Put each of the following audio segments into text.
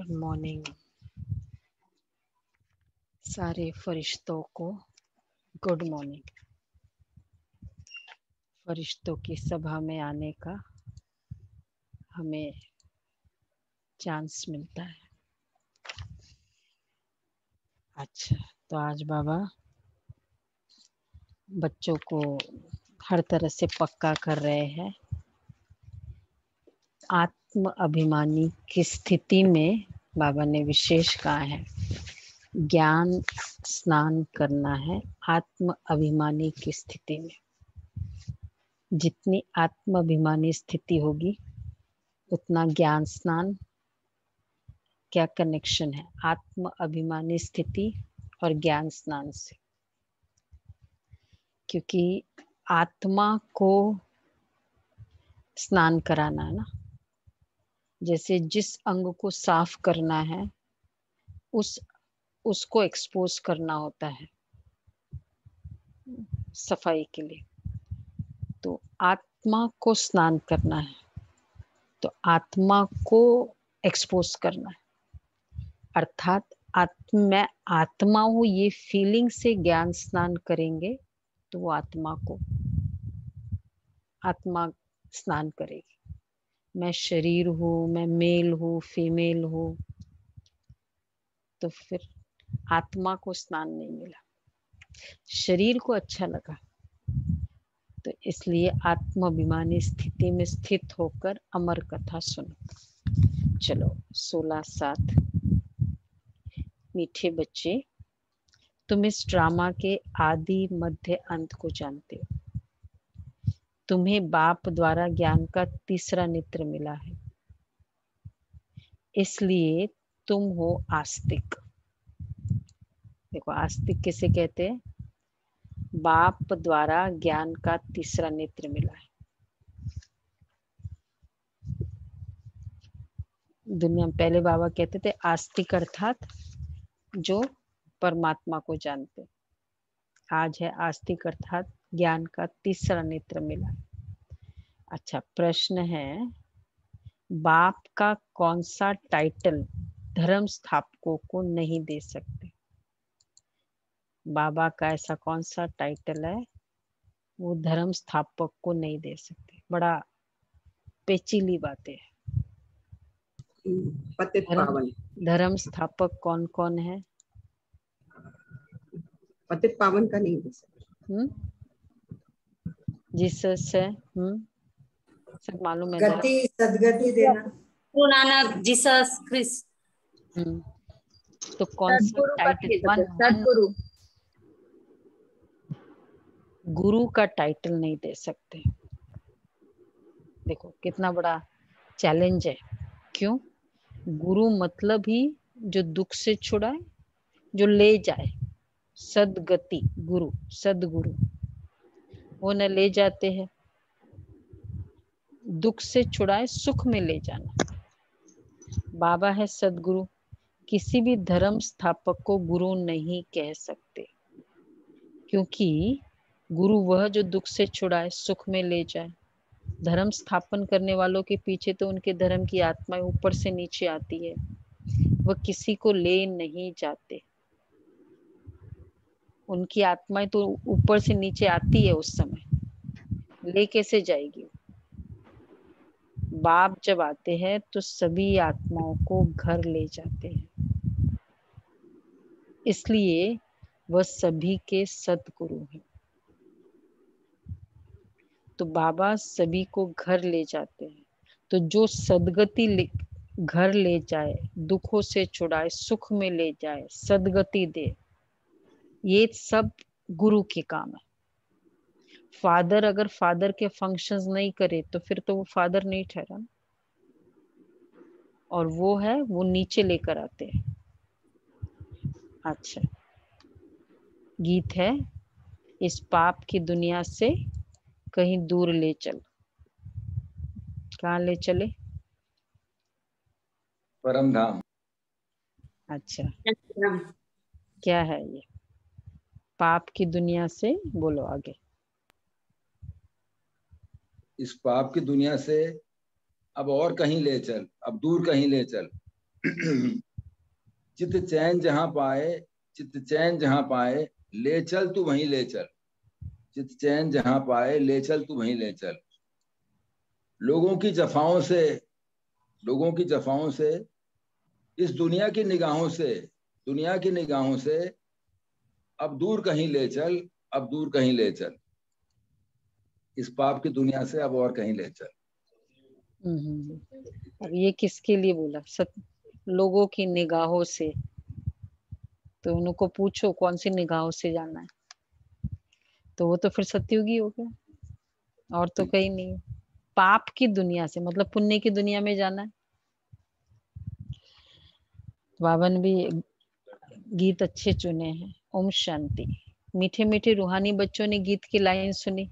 Good morning. सारे फरिश्तों को गुड मॉर्निंग। फरिश्तों की सभा में आने का हमें चांस मिलता है। अच्छा, तो आज बाबा बच्चों को हर तरह से पक्का कर रहे हैं। आत्म अभिमानी की स्थिति में बाबा ने विशेष कहा है, ज्ञान स्नान करना है आत्म अभिमानी की स्थिति में। जितनी आत्म अभिमानी स्थिति होगी उतना ज्ञान स्नान। क्या कनेक्शन है आत्म अभिमानी स्थिति और ज्ञान स्नान से? क्योंकि आत्मा को स्नान कराना है ना। जैसे जिस अंग को साफ करना है उसको एक्सपोज करना होता है सफाई के लिए, तो आत्मा को स्नान करना है तो आत्मा को एक्सपोज करना है। अर्थात मैं आत्मा हूँ ये फीलिंग से ज्ञान स्नान करेंगे तो वो आत्मा स्नान करेगी। मैं शरीर हूँ, मैं मेल हूँ, फीमेल हूँ, तो फिर आत्मा को स्नान नहीं मिला। शरीर को अच्छा लगा तो इसलिए आत्माभिमानी स्थिति में स्थित होकर अमर कथा सुनो। चलो 16/7। मीठे बच्चे, तुम इस ड्रामा के आदि मध्य अंत को जानते हो। तुम्हें बाप द्वारा ज्ञान का तीसरा नेत्र मिला है, इसलिए तुम हो आस्तिक। देखो, आस्तिक किसे कहते हैं? बाप द्वारा ज्ञान का तीसरा नेत्र मिला है। दुनिया में पहले बाबा कहते थे आस्तिक अर्थात जो परमात्मा को जानते। आज है आस्तिक अर्थात ज्ञान का तीसरा नेत्र मिला। अच्छा, प्रश्न है, बाप का कौन सा टाइटल धर्म स्थापकों को नहीं दे सकते? बाबा का ऐसा कौन सा टाइटल है वो धर्म स्थापक को नहीं दे सकते? बड़ा पेचीली बातें है। पतित पावन। धर्म स्थापक कौन कौन है? पतित पावन का नहीं दे सकते। जीसस है। सब मालूम है। गति सदगति देना। Guru Nanak, Jesus Christ. तो कौन सा टाइटल? सदगुरु। गुरु का टाइटल नहीं दे सकते। देखो कितना बड़ा चैलेंज है। क्यों? गुरु मतलब ही जो दुख से छुड़ाए, जो ले जाए। सदगति गुरु, सदगुरु वो न ले जाते हैं, दुख से छुड़ाए सुख में ले जाना। बाबा है सदगुरु। किसी भी धर्म स्थापक को गुरु नहीं कह सकते, क्योंकि गुरु वह जो दुख से छुड़ाए सुख में ले जाए। धर्म स्थापन करने वालों के पीछे तो उनके धर्म की आत्माएं ऊपर से नीचे आती है, वह किसी को ले नहीं जाते। उनकी आत्माएं तो ऊपर से नीचे आती है, उस समय ले कैसे जाएगी? बाप जब आते हैं तो सभी आत्माओं को घर ले जाते हैं, इसलिए वह सभी के सदगुरु हैं। तो बाबा सभी को घर ले जाते हैं। तो जो सदगति घर ले जाए, दुखों से छुड़ाए, सुख में ले जाए, सदगति दे, ये सब गुरु के काम है। फादर अगर फादर के फंक्शंस नहीं करे तो फिर तो वो फादर नहीं ठहरा। और वो है, वो नीचे लेकर आते हैं। अच्छा, गीत है, इस पाप की दुनिया से कहीं दूर ले चल। कहाँ ले चले? परम धाम। अच्छा, क्या है ये पाप की दुनिया से? बोलो आगे। इस पाप की दुनिया से अब और कहीं ले चल, अब दूर कहीं ले चल। चित चैन जहां पाए, चित चैन जहां पाए, ले चल तू वहीं ले चल। चित चैन जहां पाए, ले चल तू वहीं ले चल। लोगों की जफाओं से, लोगों की जफाओं से, इस दुनिया की निगाहों से, दुनिया की निगाहों से, अब दूर कहीं ले चल, अब दूर कहीं ले चल। इस पाप की दुनिया से अब और कहीं ले चल। अब ये किसके लिए बोला? लोगों की निगाहों से, तो उनको पूछो कौन सी निगाहों से जाना है, तो वो तो फिर सतयुगी हो गया, और तो कहीं नहीं। पाप की दुनिया से मतलब पुण्य की दुनिया में जाना है। बाबा ने भी गीत अच्छे चुने हैं। ओम शांति। मीठे मीठे रूहानी बच्चों ने गीत की लाइन सुनी,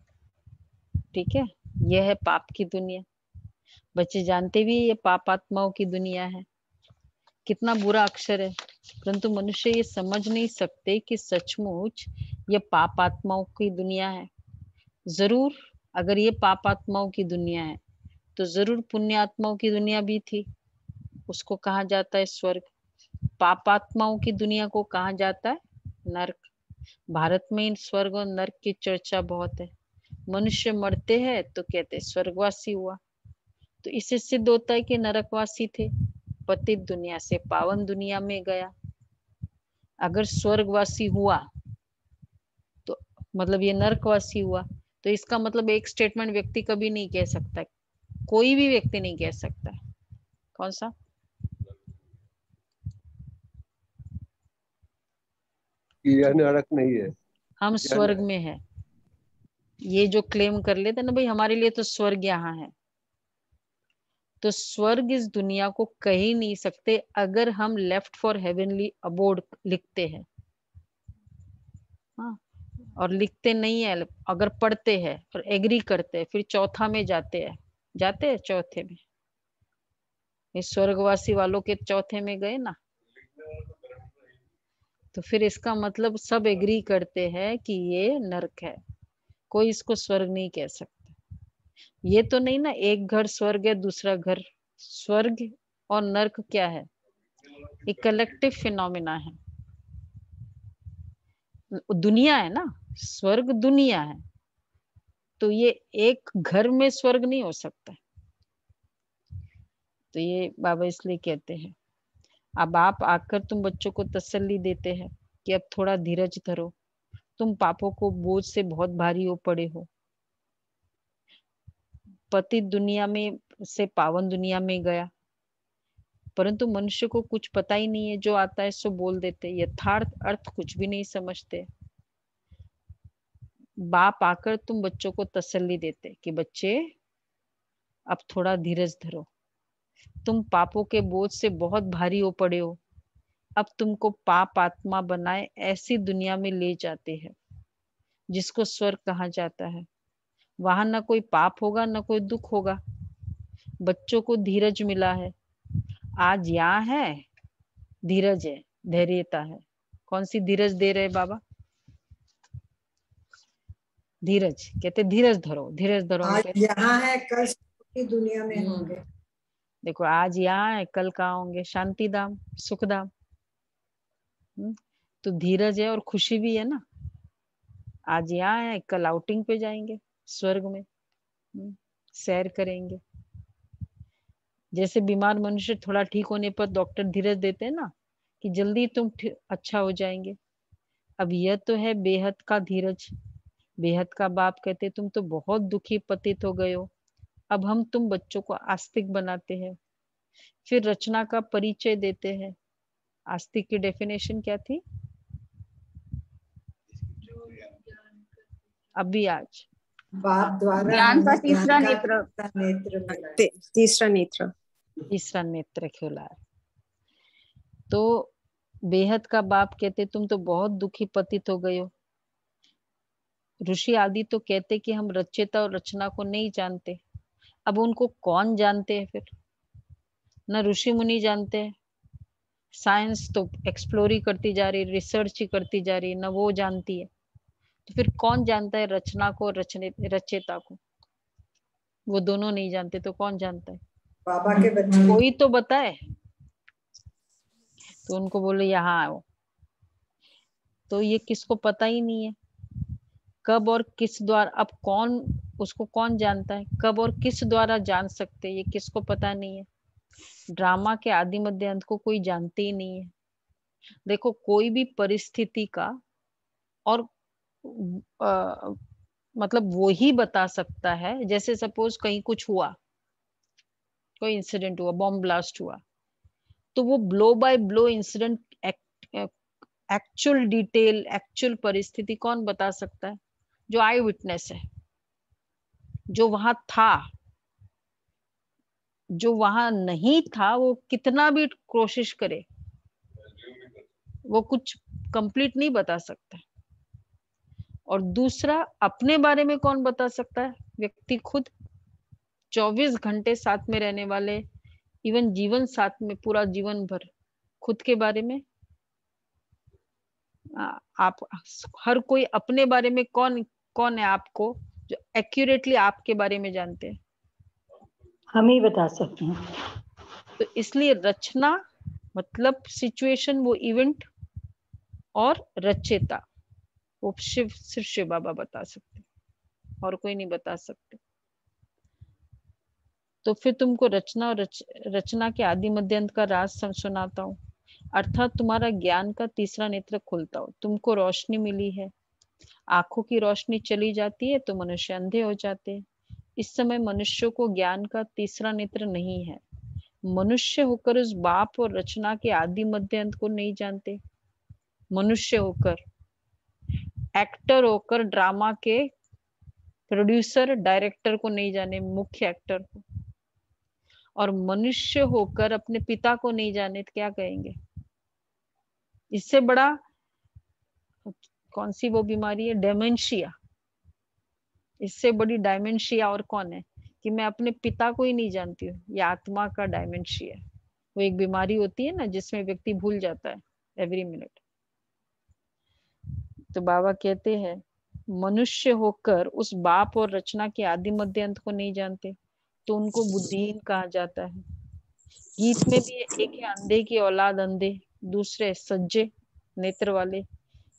ठीक है। यह है पाप की दुनिया। बच्चे जानते भी ये पाप आत्माओं की दुनिया है, कितना बुरा अक्षर है, परंतु मनुष्य ये समझ नहीं सकते कि सचमुच ये पाप आत्माओं की दुनिया है। जरूर अगर ये पाप आत्माओं की दुनिया है तो जरूर पुण्य आत्माओं की दुनिया भी थी, उसको कहा जाता है स्वर्ग। पाप आत्माओं की दुनिया को कहा जाता है नरक। भारत में इन स्वर्ग और नरक की चर्चा बहुत है। मनुष्य मरते हैं तो कहते स्वर्गवासी हुआ, तो इससे सिद्ध होता है कि नरकवासी थे, पतित दुनिया से पावन दुनिया में गया। अगर स्वर्गवासी हुआ तो मतलब ये नरकवासी हुआ, तो इसका मतलब एक स्टेटमेंट व्यक्ति कभी नहीं कह सकता, कोई भी व्यक्ति नहीं कह सकता। कौन सा? यह नरक नहीं है, हम स्वर्ग में है। ये जो क्लेम कर लेते ना भाई हमारे लिए तो स्वर्ग यहाँ है, तो स्वर्ग इस दुनिया को कह ही नहीं सकते अगर हम लेफ्ट फॉर हेवनली अबोर्ड लिखते हैं। हाँ, और लिखते नहीं है, अगर पढ़ते हैं और एग्री करते हैं, फिर चौथा में जाते हैं चौथे में। इस स्वर्गवासी वालों के चौथे में गए ना, तो फिर इसका मतलब सब एग्री करते हैं कि ये नरक है, कोई इसको स्वर्ग नहीं कह सकता। ये तो नहीं ना एक घर स्वर्ग है दूसरा घर स्वर्ग और नरक क्या है, एक कलेक्टिव फिनोमिना है, दुनिया है ना, स्वर्ग दुनिया है, तो ये एक घर में स्वर्ग नहीं हो सकता। तो ये बाबा इसलिए कहते हैं, अब आप आकर तुम बच्चों को तसल्ली देते हैं कि अब थोड़ा धीरज धरो, तुम पापों को बोझ से बहुत भारी हो पड़े हो। पति दुनिया में से पावन दुनिया में गया, परंतु मनुष्य को कुछ पता ही नहीं है, जो आता है सो बोल देते, यथार्थ अर्थ कुछ भी नहीं समझते। बाप आकर तुम बच्चों को तसल्ली देते कि बच्चे अब थोड़ा धीरज धरो, तुम पापों के बोझ से बहुत भारी हो पड़े हो, अब तुमको पाप आत्मा बनाए ऐसी दुनिया में ले जाते हैं जिसको स्वर्ग कहा जाता है। वहां ना कोई पाप होगा ना कोई दुख होगा। बच्चों को धीरज मिला है, आज यहाँ है धीरज है, धैर्यता है। कौन सी धीरज दे रहे बाबा? धीरज कहते धीरज धरो, धीरज धरो। आज यहाँ है कल की दुनिया में होंगे। देखो आज यहाँ है कल कहाँ होंगे, शांति धाम सुख धाम। तो धीरज है और खुशी भी है ना, आज यहाँ है कल आउटिंग पे जाएंगे स्वर्ग में, सैर करेंगे। जैसे बीमार मनुष्य थोड़ा ठीक होने पर डॉक्टर धीरज देते हैं ना कि जल्दी तुम अच्छा हो जाएंगे। अब यह तो है बेहद का धीरज। बेहद का बाप कहते तुम तो बहुत दुखी पतित हो गए हो, अब हम तुम बच्चों को आस्तिक बनाते हैं। फिर रचना का परिचय देते हैं। आस्तिक की डेफिनेशन क्या थी? अभी आज बाप द्वारा ज्ञान का हमें तीसरा ज्ञान नेत्र। का नेत्र मिला है। तीसरा नेत्र, तीसरा नेत्र खुला है। तो बेहद का बाप कहते तुम तो बहुत दुखी पतित हो गए हो। ऋषि आदि तो कहते कि हम रचयिता और रचना को नहीं जानते। अब उनको कौन जानते हैं? फिर न ऋषि मुनि जानते हैं, साइंस तो एक्सप्लोर ही करती जा रही, रिसर्च ही करती जा रही, न वो जानती है। तो फिर कौन जानता है रचना को, रचयिता को? वो दोनों नहीं जानते तो कौन जानता है? बाबा के बच्चे कोई तो बताए। तो उनको बोले यहाँ आओ, तो ये किसको पता ही नहीं है कब और किस द्वारा। अब कौन उसको कौन जानता है, कब और किस द्वारा जान सकते, ये किसको पता नहीं है। ड्रामा के आदि मध्य अंत को कोई जानते ही नहीं है। देखो कोई भी परिस्थिति का और मतलब वो ही बता सकता है। जैसे सपोज कहीं कुछ हुआ, कोई इंसिडेंट हुआ, बॉम्ब ब्लास्ट हुआ, तो वो blow by blow incident, actual detail, actual परिस्थिति कौन बता सकता है? जो आई विटनेस है, जो वहां था। जो वहां नहीं था वो कितना भी कोशिश करे, वो कुछ कंप्लीट नहीं बता सकता। और दूसरा, अपने बारे में कौन बता सकता है? व्यक्ति खुद। 24 घंटे साथ में रहने वाले, इवन जीवन साथ में पूरा जीवन भर, खुद के बारे में आप हर कोई अपने बारे में कौन कौन है आपको जो एक्यूरेटली आपके बारे में जानते हैं? हम ही बता सकते हैं। तो इसलिए रचना मतलब सिचुएशन, वो इवेंट, और रचयिता वो सिर्फ शिव बाबा बता सकते, और कोई नहीं बता सकते। तो फिर तुमको रचना और रचना के आदि मध्य अंत का राज सुनाता हूँ। अर्थात तुम्हारा ज्ञान का तीसरा नेत्र खुलता हो। तुमको रोशनी मिली है, आंखों की रोशनी चली जाती है तो मनुष्य अंधे हो जाते हैं। इस समय मनुष्य को ज्ञान का तीसरा नेत्र नहीं है। मनुष्य होकर उस बाप और रचना के आदि मध्य अंत को नहीं जानते। मनुष्य होकर, एक्टर होकर, ड्रामा के प्रोड्यूसर डायरेक्टर को नहीं जाने, मुख्य एक्टर को। और मनुष्य होकर अपने पिता को नहीं जाने तो क्या कहेंगे? इससे बड़ा कौन सी वो बीमारी है? डेमेंशिया। इससे बड़ी डायमेंशिया और कौन है कि मैं अपने पिता को ही नहीं जानती हूँ? ये आत्मा का डायमेंशिया है। वो एक बीमारी होती है ना जिसमें व्यक्ति भूल जाता है एवरी मिनट। तो बाबा कहते हैं मनुष्य होकर उस बाप और रचना के आदि मध्य अंत को नहीं जानते तो उनको बुद्धिहीन कहा जाता है। गीत में भी एक है अंधे की औलाद अंधे, दूसरे सज्जे नेत्र वाले।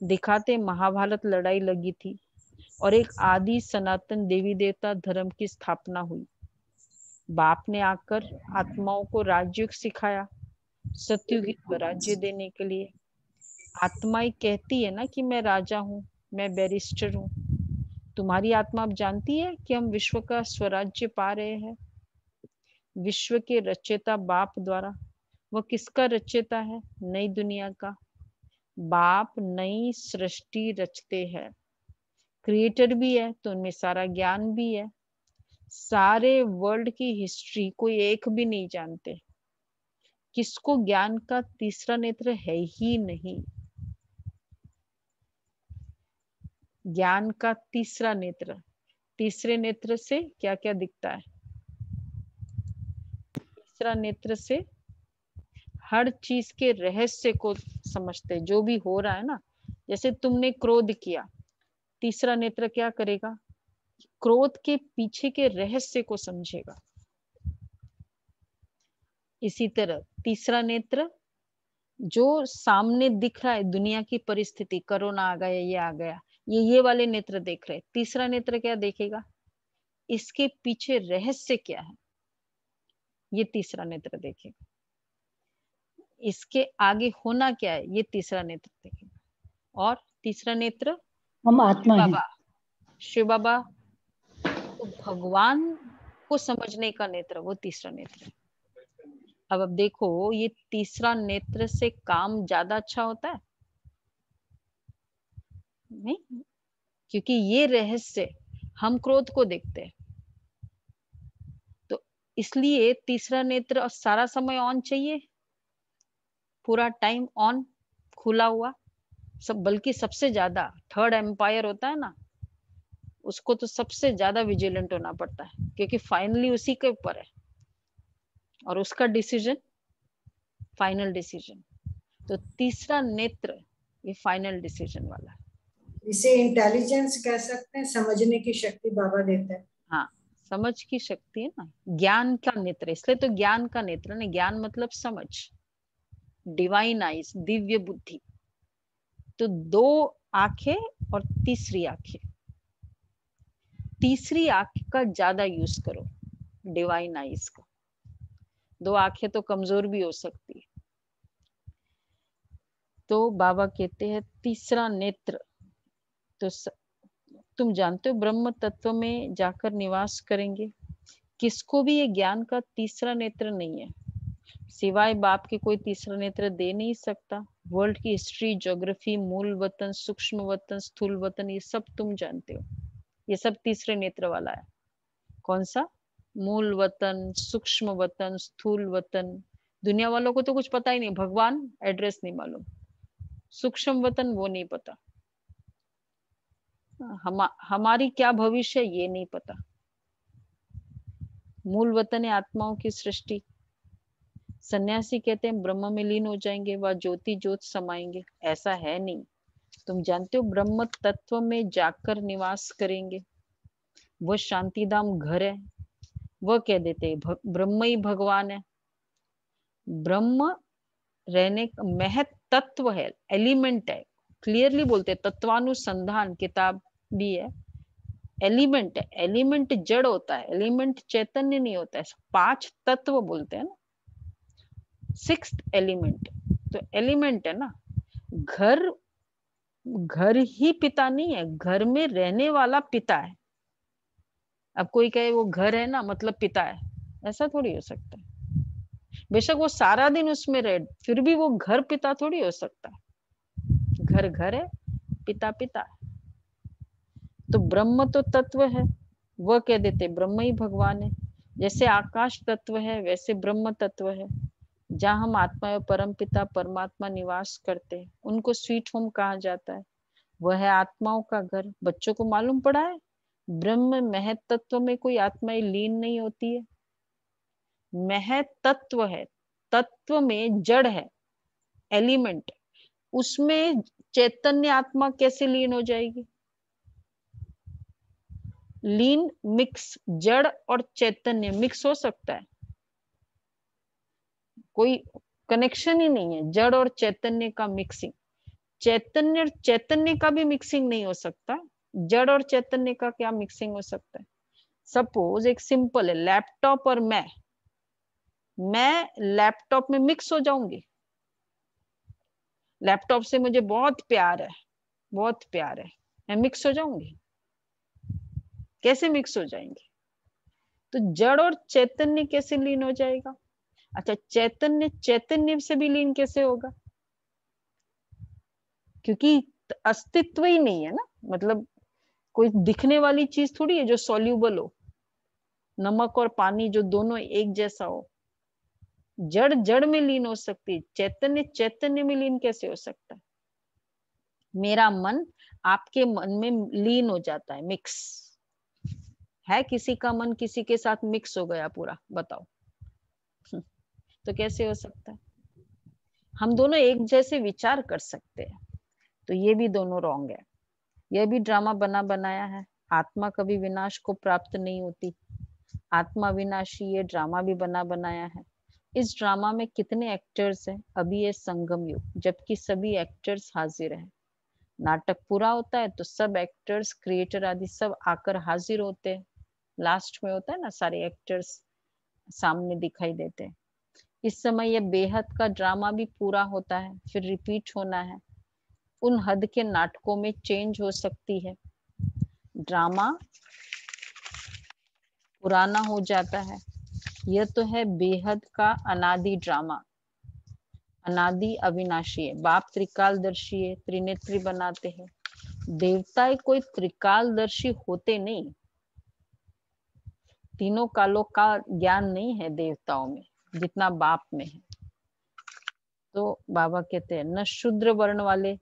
दिखाते महाभारत लड़ाई लगी थी और एक आदि सनातन देवी देवता धर्म की स्थापना हुई। बाप ने आकर आत्माओं को राजयोग सिखाया, सत्युग स्वराज्य देने के लिए। आत्माएं कहती है ना कि मैं राजा हूँ, मैं बैरिस्टर हूँ। तुम्हारी आत्मा अब जानती है कि हम विश्व का स्वराज्य पा रहे हैं विश्व के रचयिता बाप द्वारा। वह किसका रचयिता है? नई दुनिया का। बाप नई सृष्टि रचते हैं, क्रिएटर भी है तो उनमें सारा ज्ञान भी है। सारे वर्ल्ड की हिस्ट्री कोई एक भी नहीं जानते। किसको ज्ञान का तीसरा नेत्र है ही नहीं। ज्ञान का तीसरा नेत्र, तीसरे नेत्र से क्या क्या दिखता है? तीसरा नेत्र से हर चीज के रहस्य को समझते। जो भी हो रहा है ना, जैसे तुमने क्रोध किया, तीसरा नेत्र क्या करेगा? क्रोध के पीछे के रहस्य को समझेगा। इसी तरह तीसरा नेत्र जो सामने दिख रहा है, दुनिया की परिस्थिति, कोरोना आ गया, ये आ गया, ये वाले नेत्र देख रहे। तीसरा नेत्र क्या देखेगा? इसके पीछे रहस्य क्या है, ये तीसरा नेत्र देखेगा। इसके आगे होना क्या है, ये तीसरा नेत्र देखेगा। और तीसरा नेत्र हम आत्मा हैं। बाबा, शिव बाबा तो भगवान को समझने का नेत्र, वो तीसरा नेत्र है। अब देखो, ये तीसरा नेत्र से काम ज्यादा अच्छा होता है नहीं, क्योंकि ये रहस्य हम क्रोध को देखते हैं, तो इसलिए तीसरा नेत्र सारा समय ऑन चाहिए, पूरा टाइम ऑन, खुला हुआ सब। बल्कि सबसे ज्यादा थर्ड एम्पायर होता है ना, उसको तो सबसे ज्यादा विजिलेंट होना पड़ता है, क्योंकि फाइनली उसी के ऊपर है और उसका डिसीजन फाइनल डिसीजन। तो तीसरा नेत्र ये फाइनल डिसीजन वाला है। इसे इंटेलिजेंस कह सकते हैं, समझने की शक्ति बाबा देते हैं। हाँ, समझ की शक्ति है ना, ज्ञान का नेत्र। इसलिए तो ज्ञान का नेत्र ना, ज्ञान मतलब समझ, डिवाइन आईज, दिव्य बुद्धि। तो 2 आंखें और तीसरी आंखें, तीसरी आंख का ज्यादा यूज करो, डिवाइन आईज का। 2 आंखें तो कमजोर भी हो सकती है। तो बाबा कहते हैं तीसरा नेत्र, तो तुम जानते हो ब्रह्म तत्व में जाकर निवास करेंगे। किसको भी ये ज्ञान का तीसरा नेत्र नहीं है, सिवाय बाप के कोई तीसरा नेत्र दे नहीं सकता। वर्ल्ड की हिस्ट्री, ज्योग्राफी, मूल वतन, सूक्ष्म वतन, स्थूल वतन, ये सब तुम जानते हो, ये सब तीसरे नेत्र वाला है। कौन सा? मूल वतन, सूक्ष्म वतन, स्थूल वतन। दुनिया वालों को तो कुछ पता ही नहीं, भगवान एड्रेस नहीं मालूम, सूक्ष्म वतन वो नहीं पता, हमारी क्या भविष्य ये नहीं पता। मूल वतन है आत्माओं की सृष्टि। सन्यासी कहते हैं ब्रह्म में लीन हो जाएंगे, वह ज्योति ज्योत समाएंगे, ऐसा है नहीं। तुम जानते हो ब्रह्म तत्व में जाकर निवास करेंगे, वह शांतिधाम घर है। वह कह देते हैं ब्रह्म ही भगवान है। ब्रह्म रहने महत तत्व है, एलिमेंट है, क्लियरली बोलते हैं, तत्वानुसंधान किताब भी है। एलिमेंट है, एलिमेंट जड़ होता है, एलिमेंट चैतन्य नहीं होता है। 5 तत्व बोलते हैं ना, 6th एलिमेंट, तो एलिमेंट है ना। घर, घर ही पिता नहीं है, घर में रहने वाला पिता है। अब कोई कहे वो घर है ना मतलब पिता है, ऐसा थोड़ी हो सकता है। बेशक वो सारा दिन उसमें रहे, फिर भी वो घर पिता थोड़ी हो सकता है। घर घर है, पिता पिता है। तो ब्रह्म तो तत्व है, वह कह देते ब्रह्म ही भगवान है। जैसे आकाश तत्व है वैसे ब्रह्म तत्व है। जहाँ हम आत्मा और परम पिता परमात्मा निवास करते हैं, उनको स्वीट होम कहा जाता है। वह है आत्माओं का घर। बच्चों को मालूम पड़ा है ब्रह्म महत तत्व में कोई आत्माएं लीन नहीं होती है। महत तत्व है, तत्व में जड़ है, एलिमेंट, उसमें चैतन्य आत्मा कैसे लीन हो जाएगी? लीन मिक्स, जड़ और चैतन्य मिक्स हो सकता है? कोई कनेक्शन ही नहीं है जड़ और चैतन्य का मिक्सिंग। चैतन्य और चैतन्य का भी मिक्सिंग नहीं हो सकता, जड़ और चैतन्य का क्या मिक्सिंग हो सकता है? सपोज एक सिंपल है, लैपटॉप और मैं लैपटॉप में मिक्स हो जाऊंगी। लैपटॉप से मुझे बहुत प्यार है, बहुत प्यार है, मैं मिक्स हो जाऊंगी? कैसे मिक्स हो जाएंगे? तो जड़ और चैतन्य कैसे लीन हो जाएगा? अच्छा, चैतन्य चैतन्य से भी लीन कैसे होगा? क्योंकि अस्तित्व ही नहीं है ना, मतलब कोई दिखने वाली चीज थोड़ी है जो सॉल्यूबल हो, नमक और पानी जो दोनों एक जैसा हो। जड़ जड़ में लीन हो सकती है, चैतन्य चैतन्य में लीन कैसे हो सकता है? मेरा मन आपके मन में लीन हो जाता है, मिक्स है। किसी का मन किसी के साथ मिक्स हो गया पूरा, बताओ तो कैसे हो सकता है? हम दोनों एक जैसे विचार कर सकते हैं, तो ये भी दोनों रॉन्ग है। यह भी ड्रामा बना बनाया है। आत्मा कभी विनाश को प्राप्त नहीं होती, आत्मा विनाशी, ये ड्रामा भी बना बनाया है। इस ड्रामा में कितने एक्टर्स हैं? अभी ये संगम युग, जबकि सभी एक्टर्स हाजिर हैं। नाटक पूरा होता है तो सब एक्टर्स, क्रिएटर आदि सब आकर हाजिर होते हैं। लास्ट में होता है ना, सारे एक्टर्स सामने दिखाई देते हैं। इस समय यह बेहद का ड्रामा भी पूरा होता है, फिर रिपीट होना है। उन हद के नाटकों में चेंज हो सकती है, ड्रामा पुराना हो जाता है। यह तो है बेहद का अनादि ड्रामा, अनादि अविनाशी है। बाप त्रिकालदर्शी है, त्रिनेत्री बनाते हैं। देवता कोई त्रिकालदर्शी होते नहीं, तीनों कालों का ज्ञान नहीं है देवताओं में जितना बाप में है। तो बाबा कहते हैं न शूद्र वर्ण वाले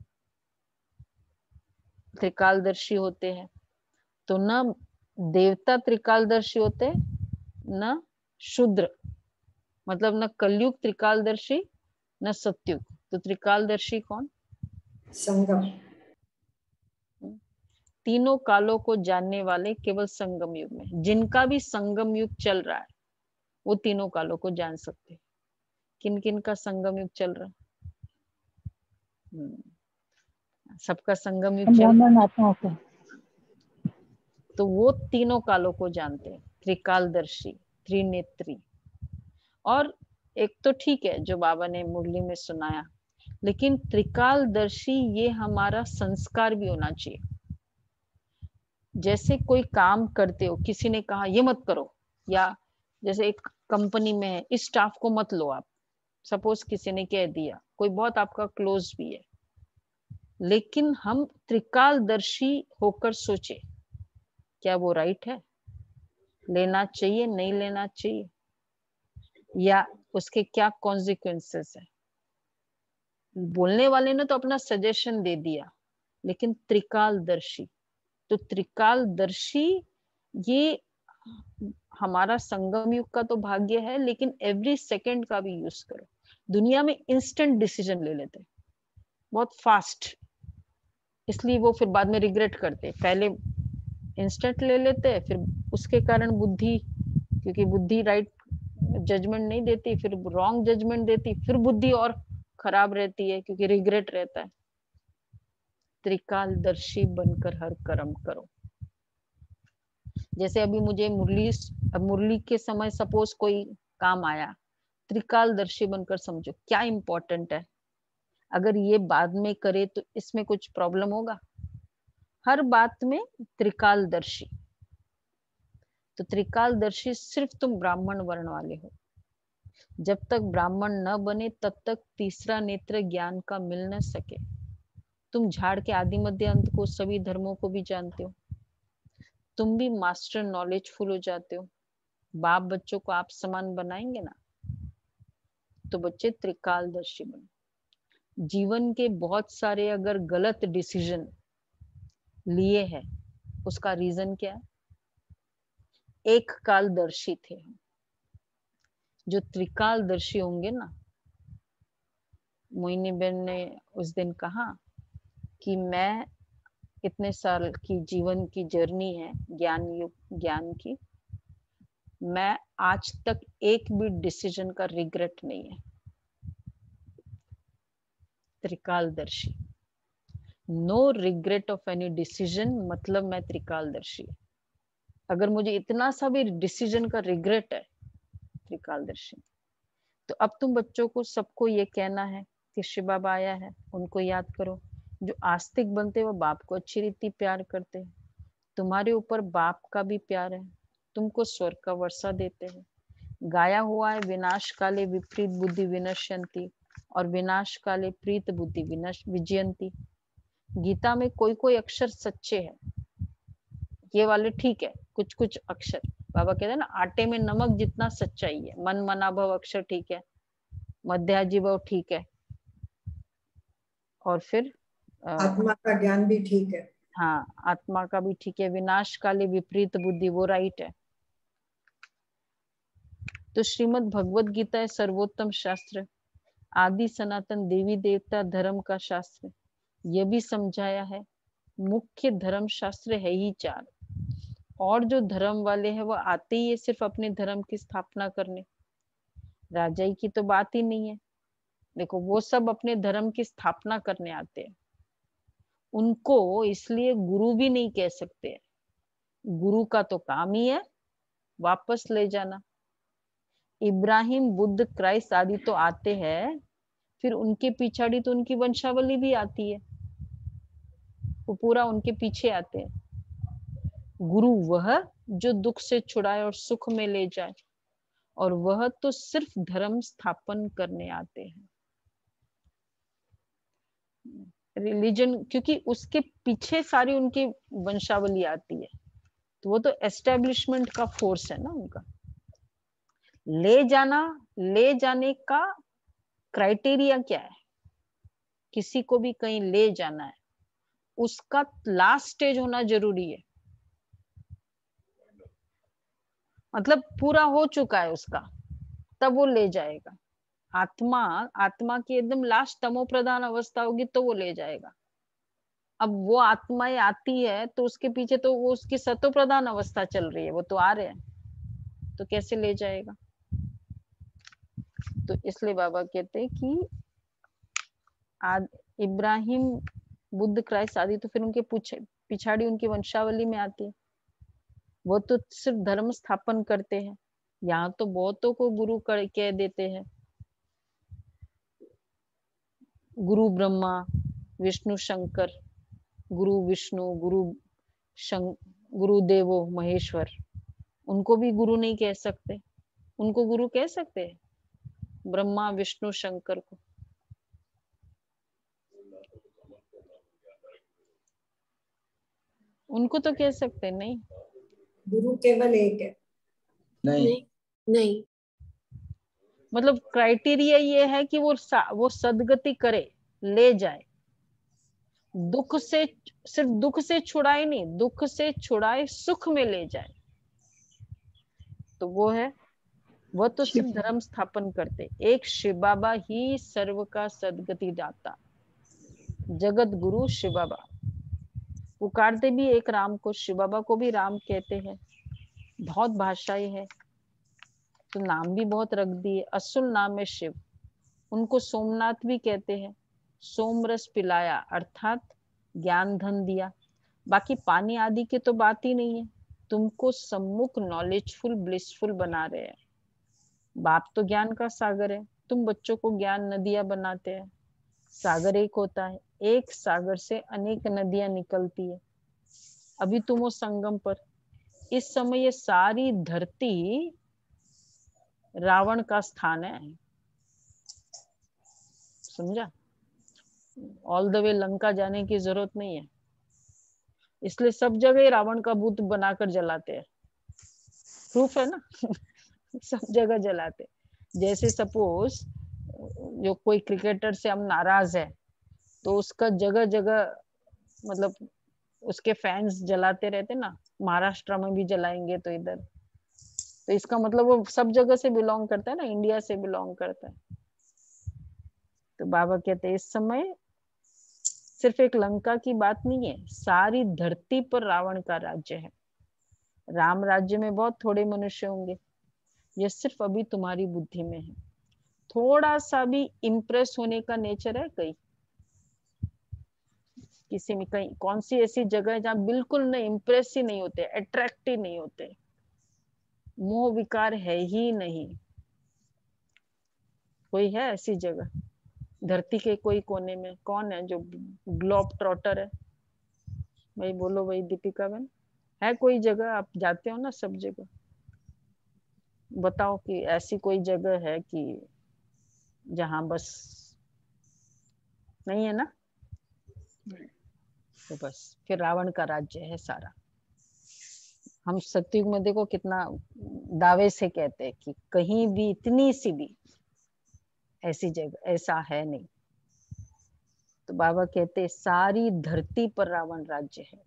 त्रिकालदर्शी होते हैं, तो न देवता त्रिकालदर्शी होते, न शूद्र, मतलब न कलयुग त्रिकालदर्शी न सत्युग। तो त्रिकालदर्शी कौन? संगम। तीनों कालों को जानने वाले केवल संगम युग में। जिनका भी संगम युग चल रहा है वो तीनों कालों को जान सकते हैं। किन किन का संगम युग चल रहा है? सबका संगम युग हम चल, ब्राह्मण आत्माओं को तो वो तीनों कालों को जानते हैं, त्रिकालदर्शी, त्रिनेत्री। और एक तो ठीक है जो बाबा ने मुरली में सुनाया, लेकिन त्रिकालदर्शी ये हमारा संस्कार भी होना चाहिए। जैसे कोई काम करते हो, किसी ने कहा ये मत करो, या जैसे एक कंपनी में है, इस स्टाफ को मत लो आप, सपोज किसी ने कह दिया, कोई बहुत आपका क्लोज भी है, लेकिन हम त्रिकालदर्शी होकर सोचे क्या वो राइट है, लेना चाहिए नहीं लेना चाहिए, या उसके क्या कॉन्सिक्वेंसेस है। बोलने वाले ने तो अपना सजेशन दे दिया, लेकिन त्रिकालदर्शी, तो त्रिकालदर्शी ये हमारा संगम युग का तो भाग्य है, लेकिन एवरी सेकंड का भी यूज करो। दुनिया में इंस्टेंट डिसीजन ले लेते, बहुत फास्ट, इसलिए वो फिर बाद में रिग्रेट करते। पहले इंस्टेंट ले लेते हैं, फिर उसके कारण बुद्धि, क्योंकि बुद्धि राइट जजमेंट नहीं देती, फिर रॉन्ग जजमेंट देती, फिर बुद्धि और खराब रहती है क्योंकि रिग्रेट रहता है। त्रिकालदर्शी बनकर हर कर्म करो। जैसे अभी मुझे मुरली के समय सपोज कोई काम आया, त्रिकालदर्शी बनकर समझो क्या इंपॉर्टेंट है, अगर ये बाद में करे तो इसमें कुछ प्रॉब्लम होगा, हर बात में त्रिकालदर्शी। तो त्रिकालदर्शी सिर्फ तुम ब्राह्मण वर्ण वाले हो, जब तक ब्राह्मण न बने तब तक तीसरा नेत्र ज्ञान का मिल न सके। तुम झाड़ के आदि मध्य अंत को, सभी धर्मों को भी जानते हो, तुम भी मास्टर नॉलेजफुल हो जाते हो। बाप बच्चों को आप समान बनाएंगे ना, तो बच्चे त्रिकालदर्शी बने। जीवन के बहुत सारे अगर गलत डिसीजन लिए हैं, उसका रीजन क्या है? एक कालदर्शी थे। जो त्रिकालदर्शी होंगे ना, मोहिनी बहन ने उस दिन कहा कि मैं इतने साल की जीवन की जर्नी है ज्ञान की, मैं आज तक एक भी डिसीजन का रिग्रेट नहीं है। त्रिकालदर्शी, no regret of any decision, मतलब मैं त्रिकालदर्शी। अगर मुझे इतना सा भी डिसीजन का रिग्रेट है, त्रिकालदर्शी। तो अब तुम बच्चों को सबको ये कहना है कि शिव बाबा आया है, उनको याद करो। जो आस्तिक बनते हैं वो बाप को अच्छी रीति प्यार करते हैं, तुम्हारे ऊपर बाप का भी प्यार है, तुमको स्वर्ग का वर्षा देते हैं। गाया हुआ है विनाश काले विपरीत बुद्धि विनश्यंती और विनाश काले प्रीत बुद्धि विजयंती। गीता में कोई कोई अक्षर सच्चे हैं, ये वाले ठीक है, कुछ कुछ अक्षर बाबा कहते हैं ना, आटे में नमक जितना सच्चाई है। मन मना भव अक्षर ठीक है, मध्याजीभव ठीक है, और फिर आत्मा का ज्ञान भी ठीक है। हाँ, आत्मा का भी ठीक है। विनाश काले विपरीत बुद्धि, वो राइट है। तो श्रीमद् भगवत गीता है सर्वोत्तम शास्त्र, आदि सनातन देवी देवता धर्म का शास्त्र। यह भी समझाया है मुख्य धर्म शास्त्र है ही 4, और जो धर्म वाले हैं वो आते ही है सिर्फ अपने धर्म की स्थापना करने। राजाई की तो बात ही नहीं है, देखो वो सब अपने धर्म की स्थापना करने आते हैं। उनको इसलिए गुरु भी नहीं कह सकते, गुरु का तो काम ही है वापस ले जाना। इब्राहिम, बुद्ध, क्राइस्ट आदि तो आते हैं, फिर उनके पिछाड़ी तो उनकी वंशावली भी आती है, वो पूरा उनके पीछे आते हैं। गुरु वह जो दुख से छुड़ाए और सुख में ले जाए, और वह तो सिर्फ धर्म स्थापन करने आते हैं। रिलीजन, क्योंकि उसके पीछे सारी उनकी वंशावली आती है, तो वो तो एस्टेब्लिशमेंट का फोर्स है ना उनका। ले जाने का क्राइटेरिया क्या है? किसी को भी कहीं ले जाना है, उसका लास्ट स्टेज होना जरूरी है, मतलब पूरा हो चुका है उसका, तब वो ले जाएगा। आत्मा की एकदम लास्ट तमो प्रधान अवस्था होगी तो वो ले जाएगा। अब वो आत्माएं आती है तो उसके पीछे तो वो उसकी सतो प्रधान अवस्था चल रही है, वो तो आ रहे हैं, तो कैसे ले जाएगा? तो इसलिए बाबा कहते हैं कि इब्राहिम, बुद्ध, क्राइस्ट आदि तो फिर उनके पिछाड़ी उनकी वंशावली में आती है। वो तो सिर्फ धर्म स्थापन करते हैं। यहाँ तो बहुतों को गुरु कह देते हैं। गुरु ब्रह्मा, विष्णु शंकर, गुरु विष्णु, गुरु देवो महेश्वर, उनको भी गुरु नहीं कह सकते। उनको गुरु कह सकते हैं ब्रह्मा विष्णु शंकर को? उनको तो कह सकते नहीं। गुरु केवल एक है। नहीं नहीं, मतलब क्राइटेरिया ये है कि वो सदगति करे, ले जाए, दुख से, सिर्फ दुख से छुड़ाए नहीं, दुख से छुड़ाए सुख में ले जाए, तो वो है। वह तो सिर्फ धर्म स्थापन करते। एक शिव बाबा ही सर्व का सदगति दाता, जगत गुरु शिव बाबा। पुकारते भी एक राम को, शिव बाबा को भी राम कहते हैं। बहुत भाषाएं है तो नाम भी बहुत रख दिए। असुल नाम है शिव। उनको सोमनाथ भी कहते हैं। सोमरस पिलाया अर्थात ज्ञान धन दिया। बाकी पानी आदि की तो बात ही नहीं है। तुमको सम्मुख नॉलेजफुल ब्लिसफुल बना रहे हैं। बाप तो ज्ञान का सागर है, तुम बच्चों को ज्ञान नदियां बनाते हैं। सागर एक होता है, एक सागर से अनेक नदियां निकलती है। अभी तुम हो संगम पर। इस समय ये सारी धरती रावण का स्थान है, समझा? ऑल द वे लंका जाने की जरूरत नहीं है, इसलिए सब जगह रावण का बुत बनाकर जलाते हैं। प्रूफ है ना? सब जगह जलाते। जैसे सपोज जो कोई क्रिकेटर से हम नाराज है तो उसका जगह जगह मतलब उसके फैंस जलाते रहते ना। महाराष्ट्र में भी जलाएंगे तो इधर, तो इसका मतलब वो सब जगह से बिलोंग करता है ना, इंडिया से बिलोंग करता है। तो बाबा कहते हैं इस समय सिर्फ एक लंका की बात नहीं है, सारी धरती पर रावण का राज्य है। राम राज्य में बहुत थोड़े मनुष्य होंगे, ये सिर्फ अभी तुम्हारी बुद्धि में है। थोड़ा सा भी इम्प्रेस होने का नेचर है कहीं किसी में? कहीं कौन सी ऐसी जगह है जहाँ बिल्कुल नहीं, इम्प्रेस ही नहीं होते, अट्रैक्ट ही नहीं होते, मोह विकार है ही नहीं? कोई है ऐसी जगह धरती के कोई कोने में? कौन है जो ग्लोब ट्रॉटर है? भाई बोलो भाई, दीपिका बहन, है कोई जगह? आप जाते हो ना सब जगह, बताओ कि ऐसी कोई जगह है कि जहां बस नहीं है ना? तो बस फिर रावण का राज्य है सारा। हम सतयुग में देखो कितना दावे से कहते हैं कि कहीं भी इतनी सी भी ऐसी जगह ऐसा है नहीं। तो बाबा कहते सारी धरती पर रावण राज्य है।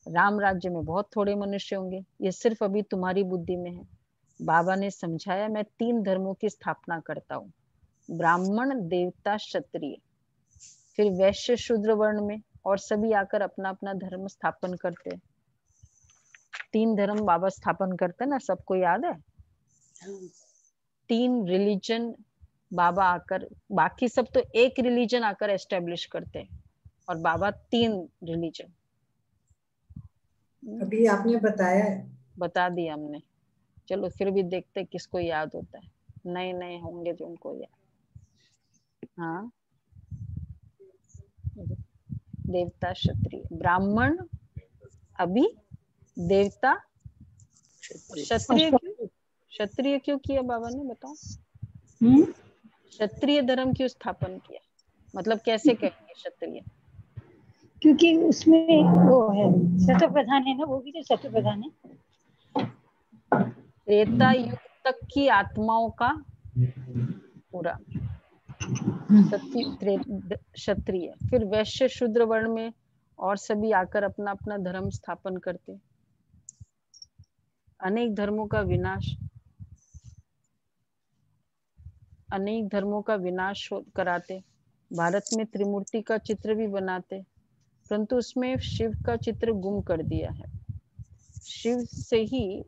राम राज्य में बहुत थोड़े मनुष्य होंगे, ये सिर्फ अभी तुम्हारी बुद्धि में है। बाबा ने समझाया मैं 3 धर्मों की स्थापना करता हूँ, ब्राह्मण देवता क्षत्रिय, फिर वैश्य शूद्र वर्ण में, और सभी आकर अपना अपना धर्म स्थापन करते हैं। 3 धर्म बाबा स्थापन करते ना, सबको याद है? 3 रिलीजन बाबा आकर, बाकी सब तो एक रिलीजन आकर एस्टेब्लिश करते हैं, और बाबा 3 रिलीजन अभी आपने बताया है। बता दिया हमने। चलो फिर भी देखते किसको याद होता है। नए नए होंगे जो उनको याद। हाँ, देवता क्षत्रिय ब्राह्मण, अभी देवता क्षत्रिय। क्यों क्षत्रिय क्यों किया बाबा ने, बताओ? क्षत्रिय धर्म क्यों स्थापन किया? मतलब कैसे कहेंगे क्षत्रिय? क्योंकि उसमें वो है शत्र प्रधान है ना, वो भी तो शत्र प्रधान है। त्रेता युग तक की आत्माओं का पूरा क्षत्रिय, फिर वैश्य शूद्र वर्ण में, और सभी आकर अपना अपना धर्म स्थापन करते। अनेक धर्मों का विनाश, अनेक धर्मों का विनाश कराते। भारत में त्रिमूर्ति का चित्र भी बनाते, परंतु उसमें शिव का चित्र गुम कर दिया है। शिव से ही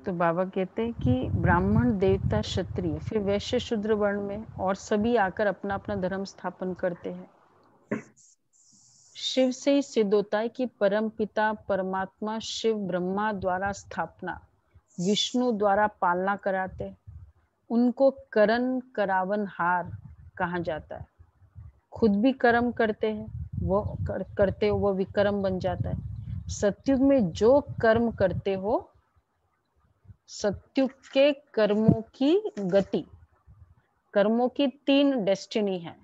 तो बाबा कहते हैं कि ब्राह्मण, देवता, क्षत्रिय, फिर वैश्य, शूद्र वर्ण में और सभी आकर अपना अपना धर्म स्थापन करते हैं। शिव से ही सिद्ध होता है कि परम पिता परमात्मा शिव ब्रह्मा द्वारा स्थापना, विष्णु द्वारा पालना कराते, उनको करण करावन हार कहा जाता है। खुद भी कर्म करते हैं, वो करते हो वो विक्रम बन जाता है। सत्युग में जो कर्म करते हो, सत्युग के कर्मों की गति, कर्मों की 3 डेस्टिनी है,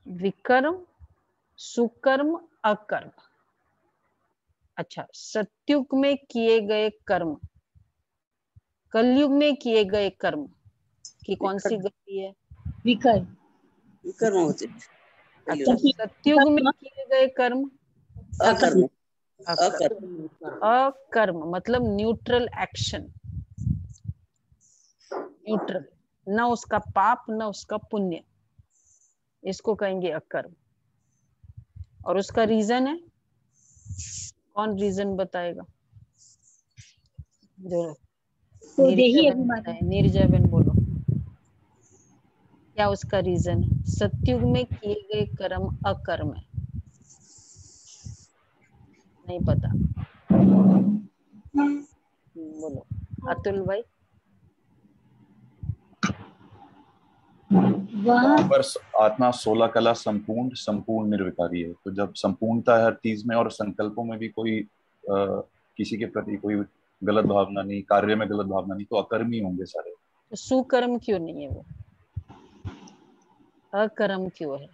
विकर्म, सुकर्म, अकर्म। अच्छा, सत्युग में किए गए कर्म, कलयुग में किए गए कर्म की कौन सी गति है? विकल्प विकर्म होते। अच्छा, सत्युग में किए गए कर्म अकर्म। अकर्म। अकर्म मतलब न्यूट्रल एक्शन, न्यूट्रल, न उसका पाप न उसका पुण्य, इसको कहेंगे अकर्म। और उसका रीजन है, कौन रीजन बताएगा? जो तो देही नीरजा बहन अभिमानी। बताए, नीरजा बहन बोलो, क्या उसका रीजन है? सत्युग में किए गए कर्म अकर्म है, नहीं पता? बोलो अतुल भाई। वहाँ पर आत्मा 16 कला संपूर्ण निर्विकारी है। तो जब संपूर्णता है हर चीज में और संकल्पों में भी कोई किसी के प्रति कोई गलत भावना नहीं, कार्य में गलत भावना नहीं, तो अकर्मी होंगे सारे। तो सुकर्म क्यों नहीं है वो? अकर्म क्यों है?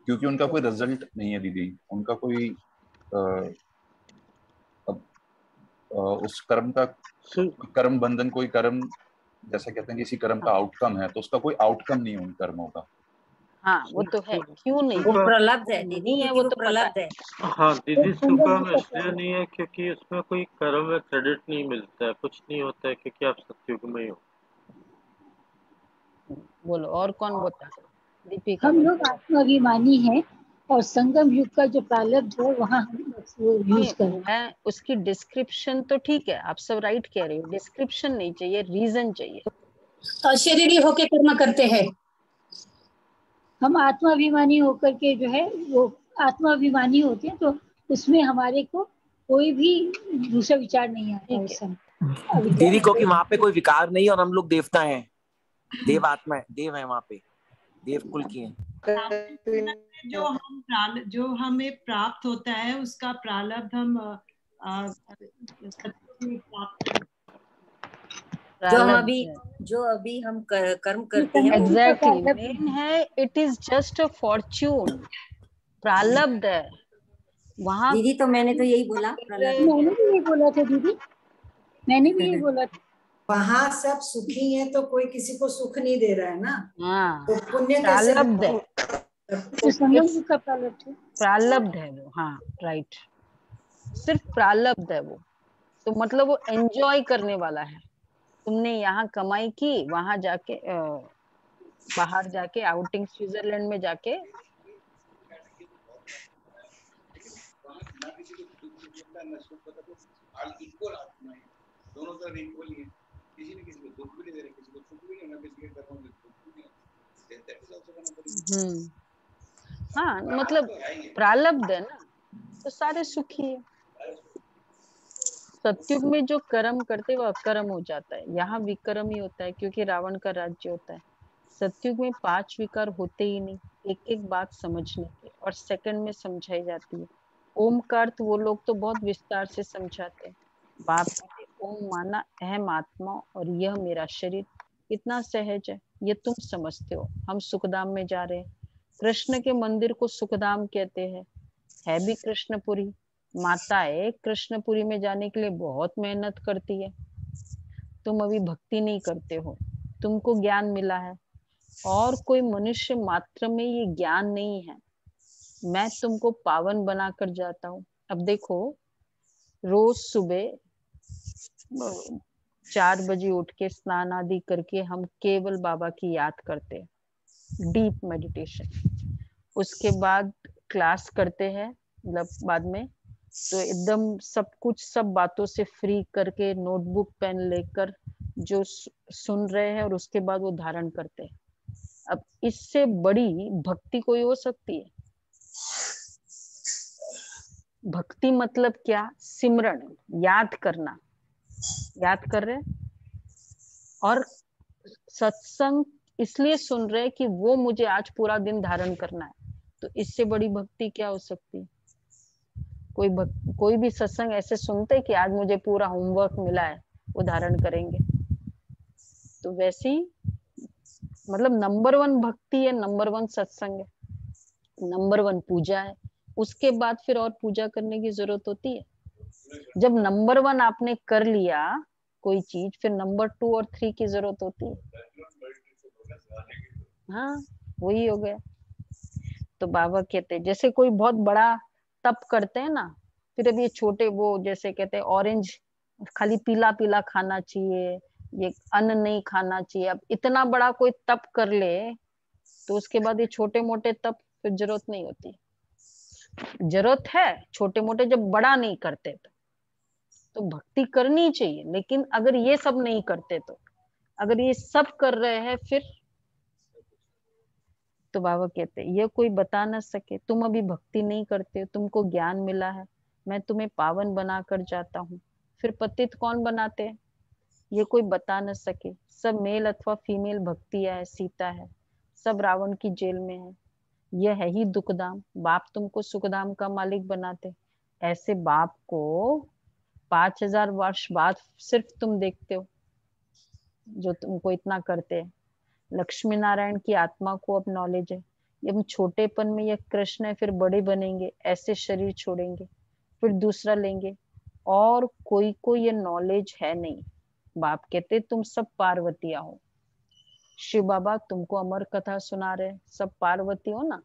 क्योंकि उनका कोई रिजल्ट नहीं है दीदी, उनका कोई उस कर्म का कर्म बंधन, कोई कर्म जैसा कहते हैं किसी कर्म का आउटकम है, तो उसका कोई आउटकम नहीं है उन कर्मों का। हाँ वो तो है, क्यों नहीं वो है? प्रलब्ध है दीदी, नहीं है क्योंकि वो वो तो पता प्रलब्ध है। है। हाँ दीदी, सुकर्म इसलिए नहीं है क्योंकि उसमें कोई कर्म में क्रेडिट नहीं मिलता है, कुछ नहीं होता है क्योंकि आप सतयुग में ही हो। बोलो और कौन बोलता है? दीपिका हम बोलो। लोग आत्माभिमानी हैं और संगम युग का जो प्रारब्ध है वहाँ हम यूज कर। मैं उसकी डिस्क्रिप्शन तो ठीक है, आप सब राइट कह रहे हो, डिस्क्रिप्शन नहीं चाहिए, रीजन चाहिए। अशरीरी होके कर्म करते हैं। हम आत्माभिमानी होकर के जो है वो आत्माभिमानी होते हैं, तो उसमें हमारे को कोई भी दूसरा विचार नहीं आता उस समय। दीदी क्योंकि वहां पे कोई विकार नहीं और हम लोग देवता हैं, देव आत्मा है, देव है, वहां पे देव कुल की हैं। जो हमें प्राप्त होता है उसका प्रारब्ध हम जो अभी हम कर्म करते हैं, एग्जैक्टली मेन है, it is just a Fortune, प्रारब्ध है वहाँ। दीदी तो मैंने तो यही बोला, मैंने भी यही बोला था दीदी, मैंने भी यही बोला था। वहाँ सब सुखी हैं तो कोई किसी को सुख नहीं दे रहा है ना। हाँ, तो पुण्य कैसे? प्रारब्ध है, तो संगम युग का प्रारब्ध है, प्रारब्ध है वो। हाँ राइट, सिर्फ प्रारब्ध है वो, तो मतलब वो एंजॉय करने वाला है। तुमने यहाँ कमाई की, वहां जाके बाहर जाके आउटिंग, स्विट्जरलैंड में जाके दोनों तरफ इक्वल ही है, किसी ने किसी को दुख भी नहीं दे रहे, किसी को सुख भी नहीं, ना किसी के कर्मों में दुख भी नहीं। हाँ मतलब प्रारब्ध है ना, तो सारे सुखी है। सत्युग में जो कर्म करते वो अकर्म हो जाता है, यहाँ विक्रम ही होता है क्योंकि रावण का राज्य होता है। सत्युग में 5 विकार होते ही नहीं, एक एक बात समझने के और सेकंड में समझाई जाती है। ओम का अर्थ वो लोग तो बहुत विस्तार से समझाते हैं। बाप कहते ओम माना अहम आत्मा और यह मेरा शरीर, इतना सहज है, ये तुम समझते हो। हम सुखधाम में जा रहे हैं, कृष्ण के मंदिर को सुखधाम कहते हैं, है भी कृष्णपुरी। माताएं कृष्णपुरी में जाने के लिए बहुत मेहनत करती है। तुम अभी भक्ति नहीं करते हो, तुमको ज्ञान मिला है और कोई मनुष्य मात्र में ये ज्ञान नहीं है, मैं तुमको पावन बनाकर जाता हूँ। अब देखो, रोज सुबह 4 बजे उठ के स्नान आदि करके हम केवल बाबा की याद करते हैं, डीप मेडिटेशन। उसके बाद क्लास करते हैं, मतलब बाद में तो एकदम सब कुछ, सब बातों से फ्री करके नोटबुक पेन लेकर जो सुन रहे हैं और उसके बाद वो धारण करते हैं। अब इससे बड़ी भक्ति कोई हो सकती है? भक्ति मतलब क्या? सिमरण, याद करना, याद कर रहे और सत्संग इसलिए सुन रहे कि वो मुझे आज पूरा दिन धारण करना है। तो इससे बड़ी भक्ति क्या हो सकती है? कोई भी सत्संग ऐसे सुनते कि आज मुझे पूरा होमवर्क मिला है, वो धारण करेंगे? तो वैसे ही मतलब नंबर 1 भक्ति है, नंबर 1 सत्संग है, नंबर 1 पूजा है। उसके बाद फिर और पूजा करने की जरूरत होती है? जब नंबर 1 आपने कर लिया कोई चीज, फिर नंबर 2 और 3 की जरूरत होती है? हाँ, वही हो गया। तो बाबा कहते हैं जैसे कोई बहुत बड़ा तप करते हैं ना, फिर अब ये छोटे वो जैसे कहते हैं ऑरेंज खाली पीला पीला खाना चाहिए, ये अन्न नहीं खाना चाहिए। अब इतना बड़ा कोई तप कर ले तो उसके बाद ये छोटे मोटे तप फिर जरूरत नहीं होती। जरूरत है छोटे मोटे, जब बड़ा नहीं करते तो भक्ति करनी चाहिए। लेकिन अगर ये सब नहीं करते तो, अगर ये सब कर रहे हैं फिर तो बाबा कहते ये कोई बता ना सके। तुम अभी भक्ति नहीं करते हो, तुमको ज्ञान मिला है, मैं तुम्हें पावन बना कर जाता हूँ, फिर पतित कौन बनाते हैं ये कोई बता न सके। सब मेल अथवा फीमेल भक्तियां है, सीता है, सब रावण की जेल में है। यह है ही दुखधाम, बाप तुमको सुखधाम का मालिक बनाते। ऐसे बाप को 5000 वर्ष बाद सिर्फ तुम देखते हो जो तुमको इतना करते हैं। लक्ष्मी नारायण की आत्मा को अब नॉलेज है, हम छोटेपन में यह कृष्ण है, फिर बड़े बनेंगे, ऐसे शरीर छोड़ेंगे, फिर दूसरा लेंगे, और कोई को ये नॉलेज है नहीं। बाप कहते तुम सब पार्वतियां हो। शिव बाबा तुमको अमर कथा सुना रहे, सब पार्वती हो ना।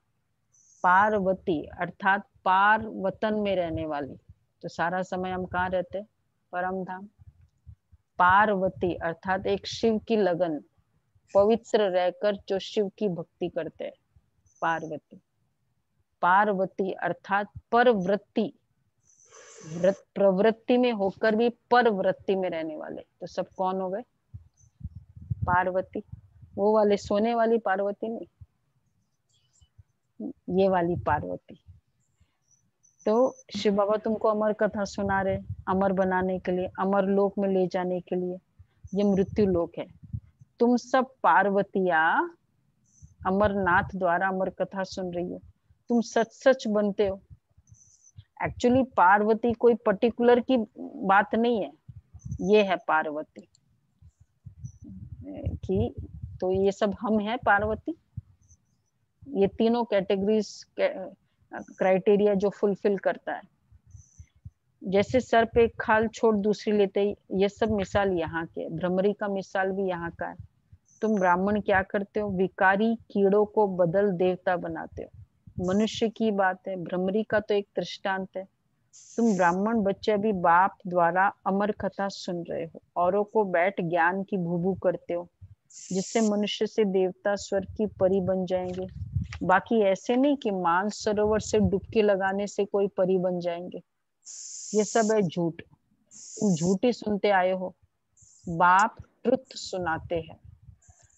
पार्वती अर्थात पार वतन में रहने वाली। तो सारा समय हम कहाँ रहते? परम धाम। पार्वती अर्थात एक शिव की लगन, पवित्र रहकर जो शिव की भक्ति करते हैं, पार्वती। पार्वती अर्थात परवृत्ति, प्रवृत्ति में होकर भी परवृत्ति में रहने वाले। तो सब कौन हो गए? पार्वती। वो वाले सोने वाली पार्वती नहीं, ये वाली पार्वती। तो शिव बाबा तुमको अमर कथा सुना रहे, अमर बनाने के लिए, अमर लोक में ले जाने के लिए। ये मृत्यु लोक है। तुम सब पार्वतिया अमरनाथ द्वारा अमर कथा सुन रही हो, तुम सच सच बनते हो। एक्चुअली पार्वती कोई पर्टिकुलर की बात नहीं है, ये है पार्वती की। तो ये सब हम हैं पार्वती। ये तीनों कैटेगरीज क्राइटेरिया जो फुलफिल करता है। जैसे सर पे एक खाल छोड़ दूसरी लेते, ये सब मिसाल यहाँ के। भ्रमरी का मिसाल भी यहाँ का है। तुम ब्राह्मण क्या करते हो? विकारी कीड़ों को बदल देवता बनाते हो। मनुष्य की बात है, भ्रमरी का तो एक दृष्टांत है। तुम ब्राह्मण बच्चे अभी बाप द्वारा अमर कथा सुन रहे हो, औरों को बैठ ज्ञान की भूभू करते हो, जिससे मनुष्य से देवता, स्वर्ग की परी बन जाएंगे। बाकी ऐसे नहीं कि मान सरोवर से डुबकी लगाने से कोई परी बन जाएंगे। ये सब है झूठ, तुम झूठ ही सुनते आए हो। बाप ट्रुथ सुनाते हैं।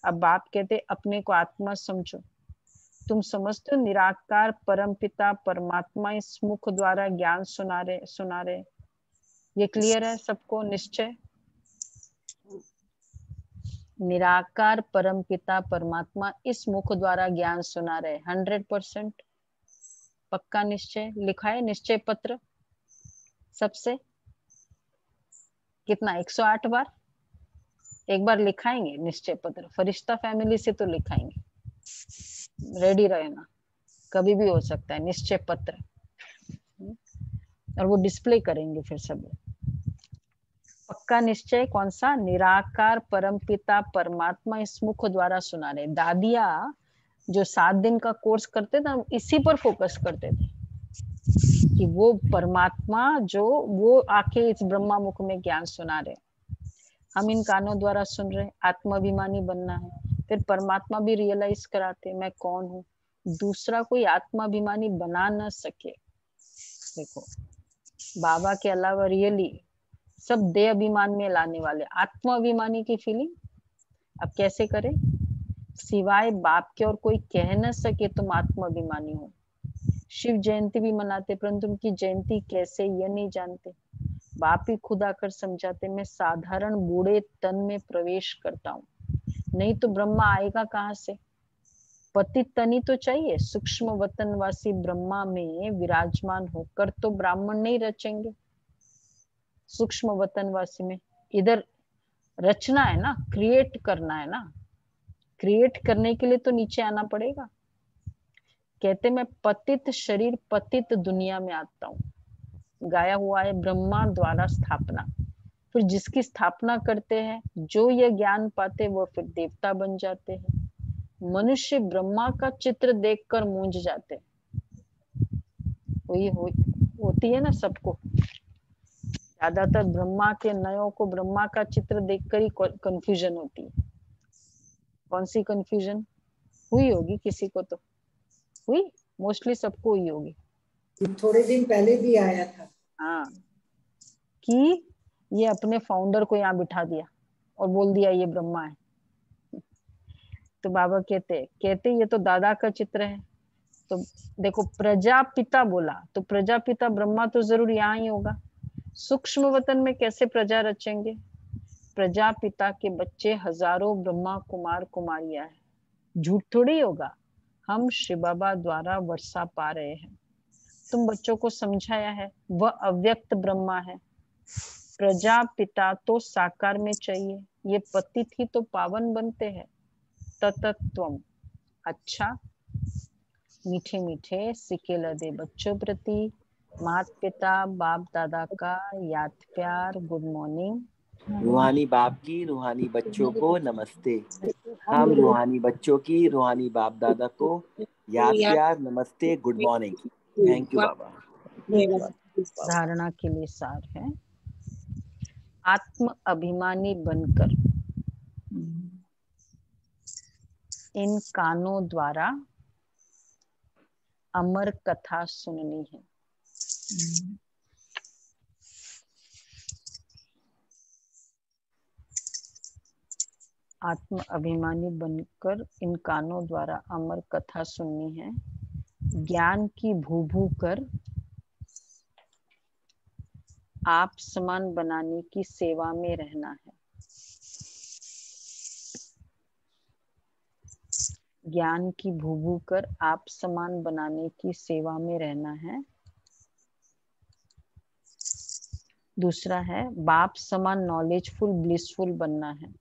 अब बाप कहते अपने को आत्मा समझो। तुम समझते हो निराकार परमपिता परमात्मा इस मुख द्वारा ज्ञान सुना रहे। ये क्लियर है सबको? निश्चय निराकार परमपिता परमात्मा इस मुख द्वारा ज्ञान सुना रहे। 100% पक्का निश्चय लिखा है निश्चय पत्र सबसे? कितना? 108 बार एक बार लिखाएंगे निश्चय पत्र। फरिश्ता फैमिली से तो लिखाएंगे, रेडी रहना, कभी भी हो सकता है निश्चय पत्र। और वो डिस्प्ले करेंगे फिर सब। पक्का निश्चय कौन सा? निराकार परमपिता परमात्मा इस मुख द्वारा सुना रहे। दादिया जो 7 दिन का कोर्स करते थे, इसी पर फोकस करते थे कि वो परमात्मा जो वो आके इस ब्रह्मा मुख में ज्ञान सुना रहे। हम इन कानों द्वारा सुन रहे। आत्माभिमानी बनना है। फिर परमात्मा भी रियलाइज कराते मैं कौन हूँ, दूसरा कोई आत्माभिमानी बना न सके। देखो बाबा के अलावा रियली सब देह अभिमान में लाने वाले आत्म अभिमानी की फीलिंग अब कैसे करें? सिवाय बाप के और कोई कह न सके तुम आत्म अभिमानी हो। शिव जयंती भी मनाते परंतु उनकी जयंती कैसे ये नहीं जानते। बाप ही खुद आकर समझाते, मैं साधारण बूढ़े तन में प्रवेश करता हूँ, नहीं तो ब्रह्मा आएगा कहाँ से? पति तनी तो चाहिए। सूक्ष्म वतनवासी ब्रह्मा में विराजमान होकर तो ब्राह्मण नहीं रचेंगे। सूक्ष्म वतनवासी में इधर रचना है ना, क्रिएट करना है ना, क्रिएट करने के लिए तो नीचे आना पड़ेगा। कहते मैं पतित शरीर पतित दुनिया में आता हूँ, गाया हुआ है ब्रह्मा द्वारा स्थापना। फिर जिसकी स्थापना करते हैं जो ये ज्ञान पाते वो फिर देवता बन जाते हैं। मनुष्य ब्रह्मा का चित्र देखकर मूंझ जाते हैं। वही होती है ना सबको, ज्यादातर ब्रह्मा के नयों को ब्रह्मा का चित्र देखकर ही कंफ्यूजन होती है। कौन सी कंफ्यूजन हुई होगी? किसी को तो हुई, मोस्टली सबको हुई होगी। थोड़े दिन पहले भी आया था। हाँ, कि ये अपने फाउंडर को यहाँ बिठा दिया और बोल दिया ये ब्रह्मा है। तो बाबा कहते ये तो दादा का चित्र है। तो देखो प्रजापिता बोला तो प्रजापिता ब्रह्मा तो जरूर यहाँ ही होगा। सूक्ष्म वतन में कैसे प्रजा रचेंगे? प्रजापिता के बच्चे हजारों ब्रह्मा कुमार कुमारियां हैं। झूठ थोड़ी होगा, हम शिव बाबा द्वारा वर्षा पा रहे हैं। तुम बच्चों को समझाया है वह अव्यक्त ब्रह्मा है। प्रजापिता तो साकार में चाहिए, ये पतित ही तो पावन बनते हैं। ततत्वम। अच्छा, मीठे मीठे सिके लदे बच्चों प्रति माता पिता बाप दादा का याद प्यार गुड मॉर्निंग। रूहानी बाप की रूहानी बच्चों को नमस्ते। हम रूहानी बच्चों की रूहानी बाप दादा को याद प्यार नमस्ते गुड मॉर्निंग। थैंक यू बाबा। धारणा के लिए सार है, आत्म अभिमानी बनकर इन कानों द्वारा अमर कथा सुननी है। आत्म अभिमानी बनकर इन कानों द्वारा अमर कथा सुननी है। ज्ञान की भू कर आप समान बनाने की सेवा में रहना है। ज्ञान की भू कर आप समान बनाने की सेवा में रहना है। दूसरा है बाप समान नॉलेजफुल ब्लिसफुल बनना है।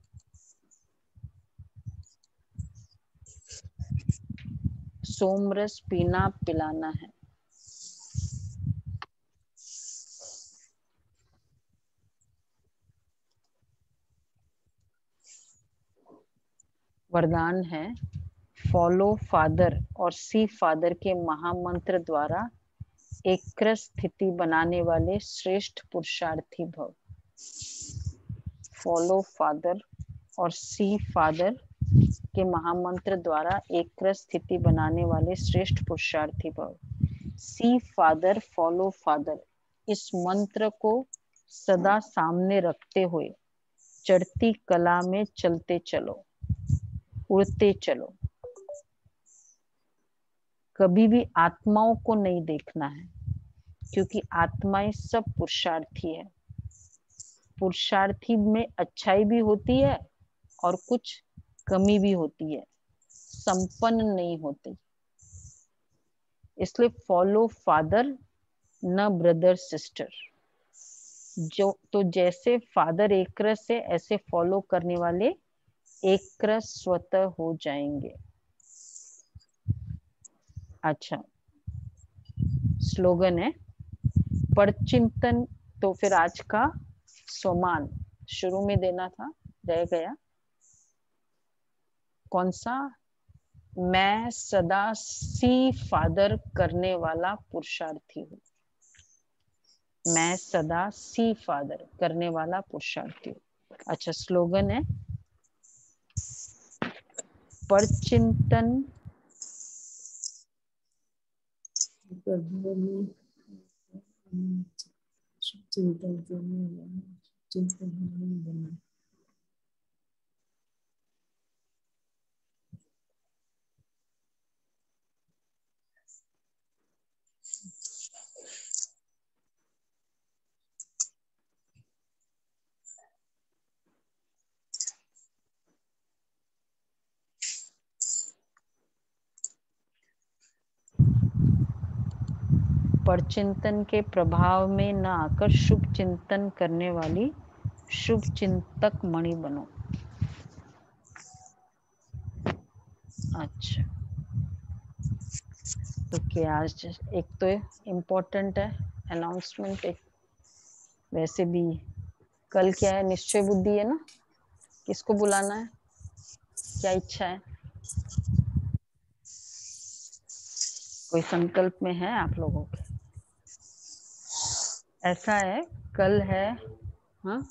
सोमरस पीना पिलाना है। वरदान है फॉलो फादर और सी फादर के महामंत्र द्वारा एक स्थिति बनाने वाले श्रेष्ठ पुरुषार्थी भव। फॉलो फादर और सी फादर के महामंत्र द्वारा एक स्थिति बनाने वाले श्रेष्ठ पुरुषार्थी भव। सी फादर फॉलो फादर, इस मंत्र को सदा सामने रखते हुए चढ़ती कला में चलते चलो, उड़ते चलो। कभी भी आत्माओं को नहीं देखना है, क्योंकि आत्माएं सब पुरुषार्थी है। पुरुषार्थी में अच्छाई भी होती है और कुछ कमी भी होती है, संपन्न नहीं होती। इसलिए फॉलो फादर न ब्रदर सिस्टर। जो तो जैसे फादर एक रस है, ऐसे फॉलो करने वाले एक रस स्वतः हो जाएंगे। अच्छा, स्लोगन है परचिंतन। तो फिर आज का सोमान शुरू में देना था, रह गया। कौन सा? मैं सदा सी फादर करने वाला पुरुषार्थी हूँ। मैं सदा सी फादर करने वाला पुरुषार्थी हूँ। अच्छा, स्लोगन है परचिंतन चिंतन करने वाला, चिंतन नहीं बना। परचिंतन के प्रभाव में न आकर शुभ चिंतन करने वाली शुभ चिंतक मणि बनो। अच्छा, तो क्या आज एक तो इम्पोर्टेंट है अनाउंसमेंट, एक वैसे भी कल क्या है, निश्चय बुद्धि है ना, किसको बुलाना है, क्या इच्छा है, कोई संकल्प में है आप लोगों के? ऐसा है, कल है, हाँ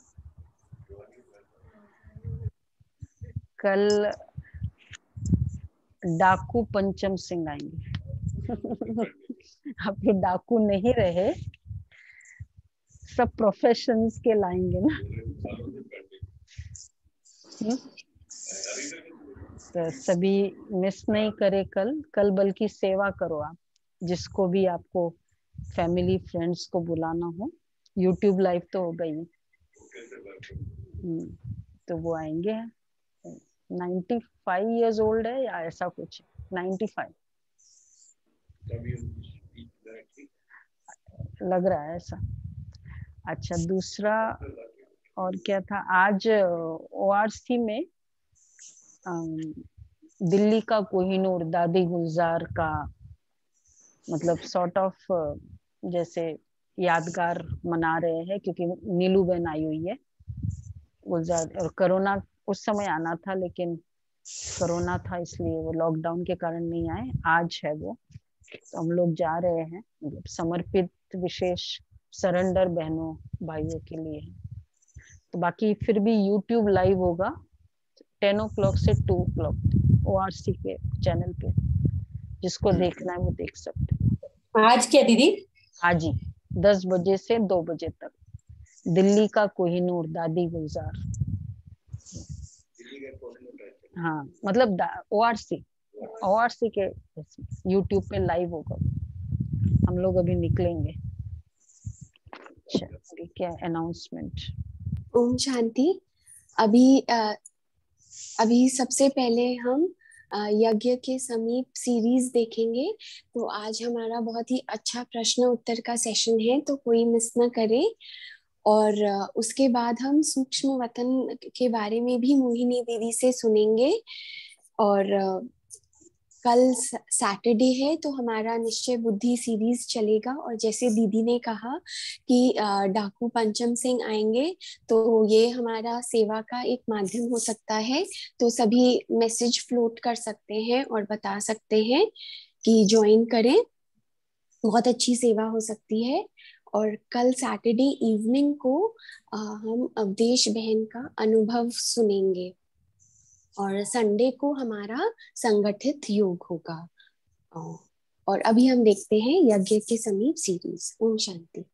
कल डाकू पंचम सिंह आएंगे। आप ये डाकू नहीं रहे, सब प्रोफेशंस के लाएंगे ना। तो सभी मिस नहीं करे कल बल्कि सेवा करो आप, जिसको भी आपको फैमिली फ्रेंड्स को बुलाना हो। यूट्यूब लाइव तो हो गई, तो वो आएंगे। 95 इयर्स ओल्ड है या ऐसा कुछ, 95 लग रहा है ऐसा। अच्छा, दूसरा और क्या था, आज ORC में दिल्ली का कोहिनूर दादी गुलजार का मतलब सॉर्ट ऑफ जैसे यादगार मना रहे हैं, क्योंकि नीलू बहन आई हुई है गुलजार, और कोरोना उस समय आना था लेकिन कोरोना था इसलिए वो लॉकडाउन के कारण नहीं आए। आज है वो, तो हम लोग जा रहे हैं, मतलब समर्पित विशेष सरेंडर बहनों भाइयों के लिए। तो बाकी फिर भी यूट्यूब लाइव होगा 10 o'clock से 2 o'clock ORC के चैनल पे, जिसको देखना है वो देख सकते हैं। आज क्या दीदी? आज ही 10 बजे से 2 बजे तक दिल्ली का कोहिनूर दादी गुलजार। हाँ मतलब ORC के यूट्यूब पे लाइव होगा, हम लोग अभी निकलेंगे। क्या अनाउंसमेंट? ओम शांति। अभी सबसे पहले हम यज्ञ के समीप सीरीज देखेंगे। तो आज हमारा बहुत ही अच्छा प्रश्न उत्तर का सेशन है, तो कोई मिस न करे। और उसके बाद हम सूक्ष्म वतन के बारे में भी मोहिनी दीदी से सुनेंगे। और कल सैटरडे है तो हमारा निश्चय बुद्धि सीरीज चलेगा। और जैसे दीदी ने कहा कि डाकू पंचम सिंह आएंगे, तो ये हमारा सेवा का एक माध्यम हो सकता है। तो सभी मैसेज फ्लोट कर सकते हैं और बता सकते हैं कि ज्वाइन करें, बहुत अच्छी सेवा हो सकती है। और कल सैटरडे इवनिंग को हम अवधेश बहन का अनुभव सुनेंगे। और संडे को हमारा संगठित योग होगा। और अभी हम देखते हैं यज्ञ के समीप सीरीज। ओम शांति।